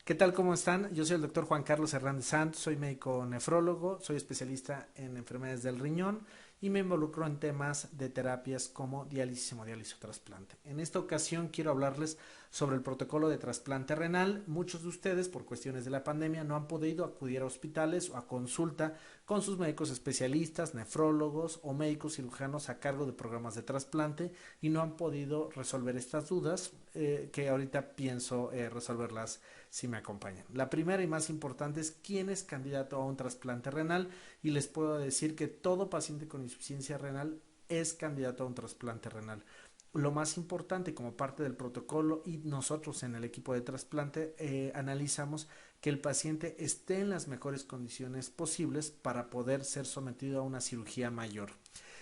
¿Qué tal? ¿Cómo están? Yo soy el doctor Juan Carlos Hernández Santos, soy médico nefrólogo, soy especialista en enfermedades del riñón y me involucro en temas de terapias como diálisis, hemodiálisis o trasplante. En esta ocasión quiero hablarles sobre el protocolo de trasplante renal. Muchos de ustedes, por cuestiones de la pandemia, no han podido acudir a hospitales o a consulta con sus médicos especialistas, nefrólogos o médicos cirujanos a cargo de programas de trasplante y no han podido resolver estas dudas que ahorita pienso resolverlas si me acompañan. La primera y más importante es quién es candidato a un trasplante renal y les puedo decir que todo paciente con insuficiencia renal es candidato a un trasplante renal. Lo más importante como parte del protocolo y nosotros en el equipo de trasplante analizamos que el paciente esté en las mejores condiciones posibles para poder ser sometido a una cirugía mayor.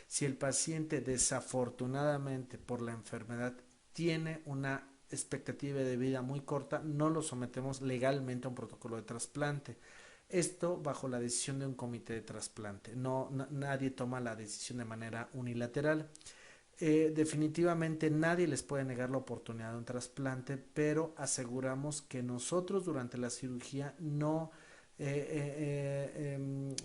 Si el paciente desafortunadamente por la enfermedad tiene una expectativa de vida muy corta, no lo sometemos legalmente a un protocolo de trasplante. Esto bajo la decisión de un comité de trasplante. Nadie toma la decisión de manera unilateral. Definitivamente nadie les puede negar la oportunidad de un trasplante, pero aseguramos que nosotros durante la cirugía no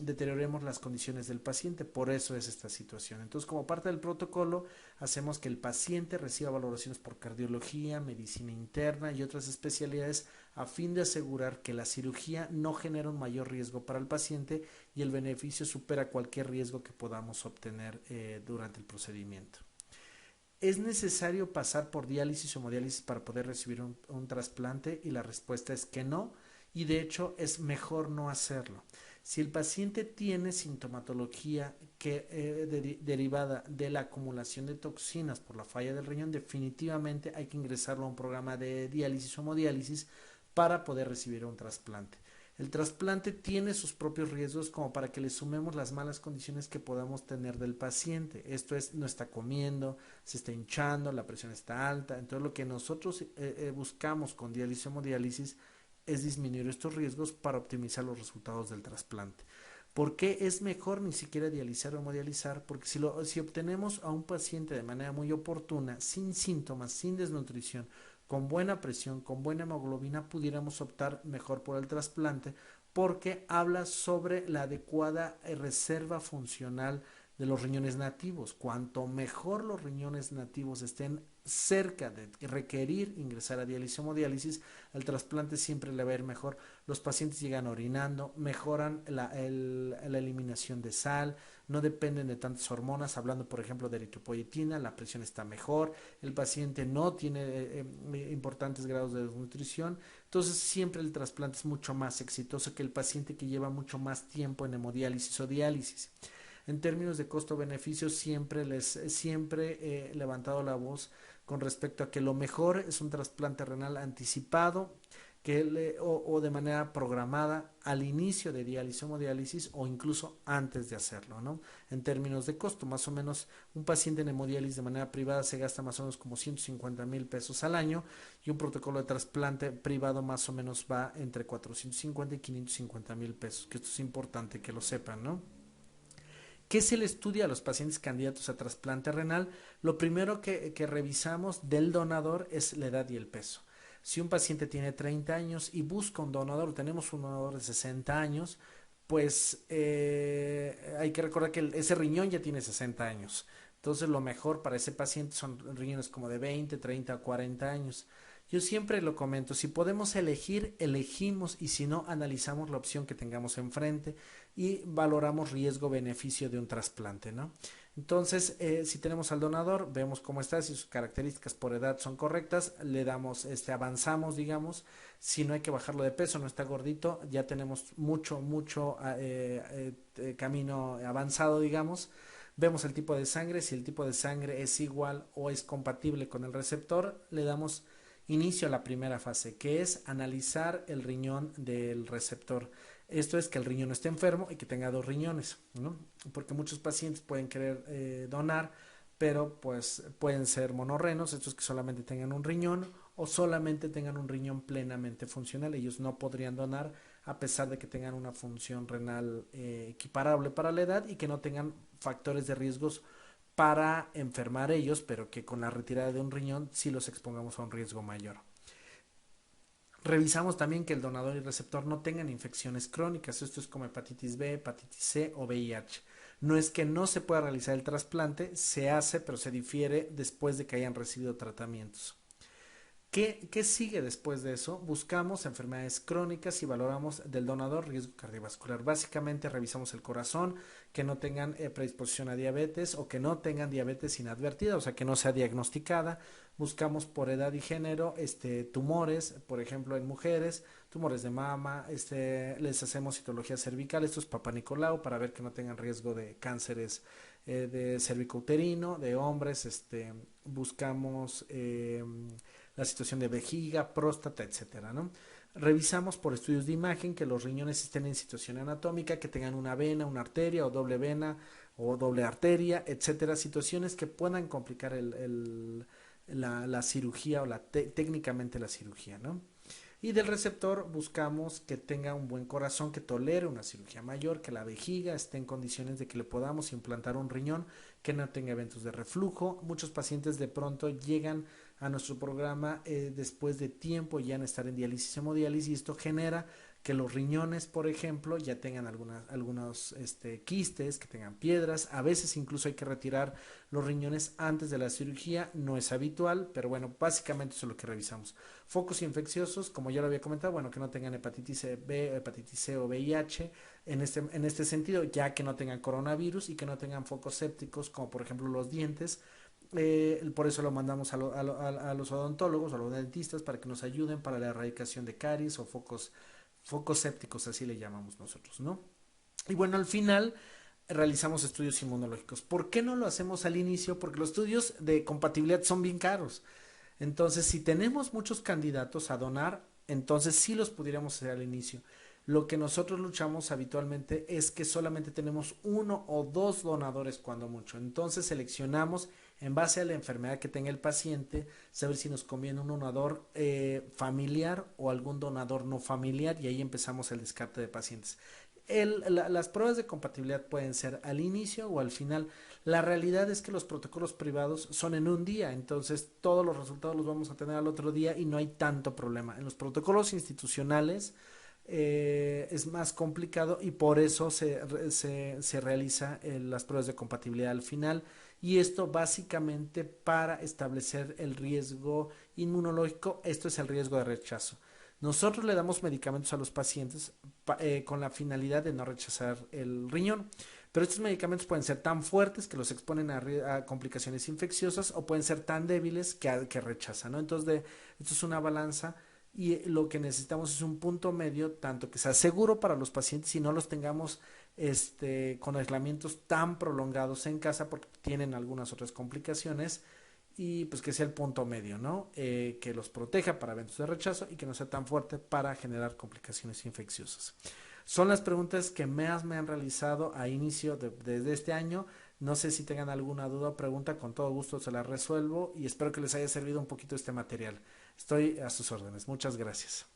deterioremos las condiciones del paciente. Por eso es esta situación. Entonces, como parte del protocolo, hacemos que el paciente reciba valoraciones por cardiología, medicina interna y otras especialidades a fin de asegurar que la cirugía no genera un mayor riesgo para el paciente y el beneficio supera cualquier riesgo que podamos obtener durante el procedimiento. ¿Es necesario pasar por diálisis o hemodiálisis para poder recibir un trasplante? Y la respuesta es que no, y de hecho es mejor no hacerlo. Si el paciente tiene sintomatología derivada de la acumulación de toxinas por la falla del riñón, definitivamente hay que ingresarlo a un programa de diálisis o hemodiálisis para poder recibir un trasplante. El trasplante tiene sus propios riesgos como para que le sumemos las malas condiciones que podamos tener del paciente. Esto es, no está comiendo, se está hinchando, la presión está alta. Entonces lo que nosotros buscamos con diálisis o hemodiálisis es disminuir estos riesgos para optimizar los resultados del trasplante. ¿Por qué es mejor ni siquiera dializar o hemodializar? Porque si obtenemos a un paciente de manera muy oportuna, sin síntomas, sin desnutrición, con buena presión, con buena hemoglobina, pudiéramos optar mejor por el trasplante porque habla sobre la adecuada reserva funcional de los riñones nativos. Cuanto mejor los riñones nativos estén cerca de requerir ingresar a diálisis o hemodiálisis, el trasplante siempre le va a ir mejor. Los pacientes llegan orinando, mejoran la eliminación de sal, no dependen de tantas hormonas, hablando por ejemplo de eritropoyetina, la presión está mejor, el paciente no tiene importantes grados de desnutrición, entonces siempre el trasplante es mucho más exitoso que el paciente que lleva mucho más tiempo en hemodiálisis o diálisis. En términos de costo-beneficio siempre he levantado la voz con respecto a que lo mejor es un trasplante renal anticipado o de manera programada al inicio de diálisis o hemodiálisis o incluso antes de hacerlo, ¿no? En términos de costo, más o menos un paciente en hemodiálisis de manera privada se gasta más o menos como 150,000 pesos al año y un protocolo de trasplante privado más o menos va entre 450 y 550,000 pesos, que esto es importante que lo sepan, ¿no? ¿Qué se le estudia a los pacientes candidatos a trasplante renal? Lo primero que revisamos del donador es la edad y el peso. Si un paciente tiene 30 años y busca un donador, tenemos un donador de 60 años, pues hay que recordar que ese riñón ya tiene 60 años. Entonces lo mejor para ese paciente son riñones como de 20, 30, 40 años. Yo siempre lo comento, si podemos elegir, elegimos y si no, analizamos la opción que tengamos enfrente y valoramos riesgo-beneficio de un trasplante, ¿no? Entonces, si tenemos al donador, vemos cómo está, si sus características por edad son correctas, le damos, avanzamos, digamos, si no hay que bajarlo de peso, no está gordito, ya tenemos mucho camino avanzado, digamos. Vemos el tipo de sangre, si el tipo de sangre es igual o es compatible con el receptor, le damos inicio a la primera fase, que es analizar el riñón del receptor. Esto es que el riñón no esté enfermo y que tenga dos riñones, ¿no? Porque muchos pacientes pueden querer donar, pero pues pueden ser monorrenos, estos que solamente tengan un riñón o solamente tengan un riñón plenamente funcional. Ellos no podrían donar a pesar de que tengan una función renal equiparable para la edad y que no tengan factores de riesgos para enfermar ellos, pero que con la retirada de un riñón sí los expongamos a un riesgo mayor. Revisamos también que el donador y el receptor no tengan infecciones crónicas. Esto es como hepatitis B, hepatitis C o VIH. No es que no se pueda realizar el trasplante, se hace, pero se difiere después de que hayan recibido tratamientos. ¿Qué sigue después de eso? Buscamos enfermedades crónicas y valoramos del donador riesgo cardiovascular. Básicamente revisamos el corazón, que no tengan predisposición a diabetes o que no tengan diabetes inadvertida, o sea, que no sea diagnosticada. Buscamos por edad y género tumores, por ejemplo, en mujeres, tumores de mama, les hacemos citología cervical, esto es Papa Nicolau, para ver que no tengan riesgo de cánceres de cervicouterino, de hombres, buscamos la situación de vejiga, próstata, etcétera, ¿no? Revisamos por estudios de imagen que los riñones estén en situación anatómica, que tengan una vena, una arteria o doble vena o doble arteria, etcétera, situaciones que puedan complicar la cirugía o técnicamente la cirugía, ¿no? Y del receptor buscamos que tenga un buen corazón, que tolere una cirugía mayor, que la vejiga esté en condiciones de que le podamos implantar un riñón, que no tenga eventos de reflujo. Muchos pacientes de pronto llegan a nuestro programa después de tiempo ya en estar en diálisis y hemodiálisis, y esto genera que los riñones, por ejemplo, ya tengan algunos quistes, que tengan piedras. A veces incluso hay que retirar los riñones antes de la cirugía, no es habitual, pero bueno, básicamente eso es lo que revisamos. Focos infecciosos, como ya lo había comentado, bueno, que no tengan hepatitis B, hepatitis C o VIH, en este sentido, ya que no tengan coronavirus y que no tengan focos sépticos, como por ejemplo los dientes. Por eso lo mandamos a los odontólogos, a los dentistas, para que nos ayuden para la erradicación de caries o focos sépticos, así le llamamos nosotros, ¿no? Y bueno, al final realizamos estudios inmunológicos. ¿Por qué no lo hacemos al inicio? Porque los estudios de compatibilidad son bien caros. Entonces, si tenemos muchos candidatos a donar, entonces sí los pudiéramos hacer al inicio. Lo que nosotros luchamos habitualmente es que solamente tenemos uno o dos donadores cuando mucho. Entonces seleccionamos en base a la enfermedad que tenga el paciente, saber si nos conviene un donador familiar o algún donador no familiar, y ahí empezamos el descarte de pacientes. Las pruebas de compatibilidad pueden ser al inicio o al final. La realidad es que los protocolos privados son en un día, entonces todos los resultados los vamos a tener al otro día y no hay tanto problema. En los protocolos institucionales es más complicado, y por eso se realiza las pruebas de compatibilidad al final, y esto básicamente para establecer el riesgo inmunológico. Esto es el riesgo de rechazo. Nosotros le damos medicamentos a los pacientes con la finalidad de no rechazar el riñón, pero estos medicamentos pueden ser tan fuertes que los exponen a complicaciones infecciosas, o pueden ser tan débiles que rechazan, ¿no? Entonces, esto es una balanza, y lo que necesitamos es un punto medio, tanto que sea seguro para los pacientes y no los tengamos con aislamientos tan prolongados en casa, porque tienen algunas otras complicaciones, y pues que sea el punto medio, ¿no? Que los proteja para eventos de rechazo y que no sea tan fuerte para generar complicaciones infecciosas. Son las preguntas que más me han realizado a inicio desde este año. No sé si tengan alguna duda o pregunta, con todo gusto se las resuelvo, y espero que les haya servido un poquito este material. Estoy a sus órdenes. Muchas gracias.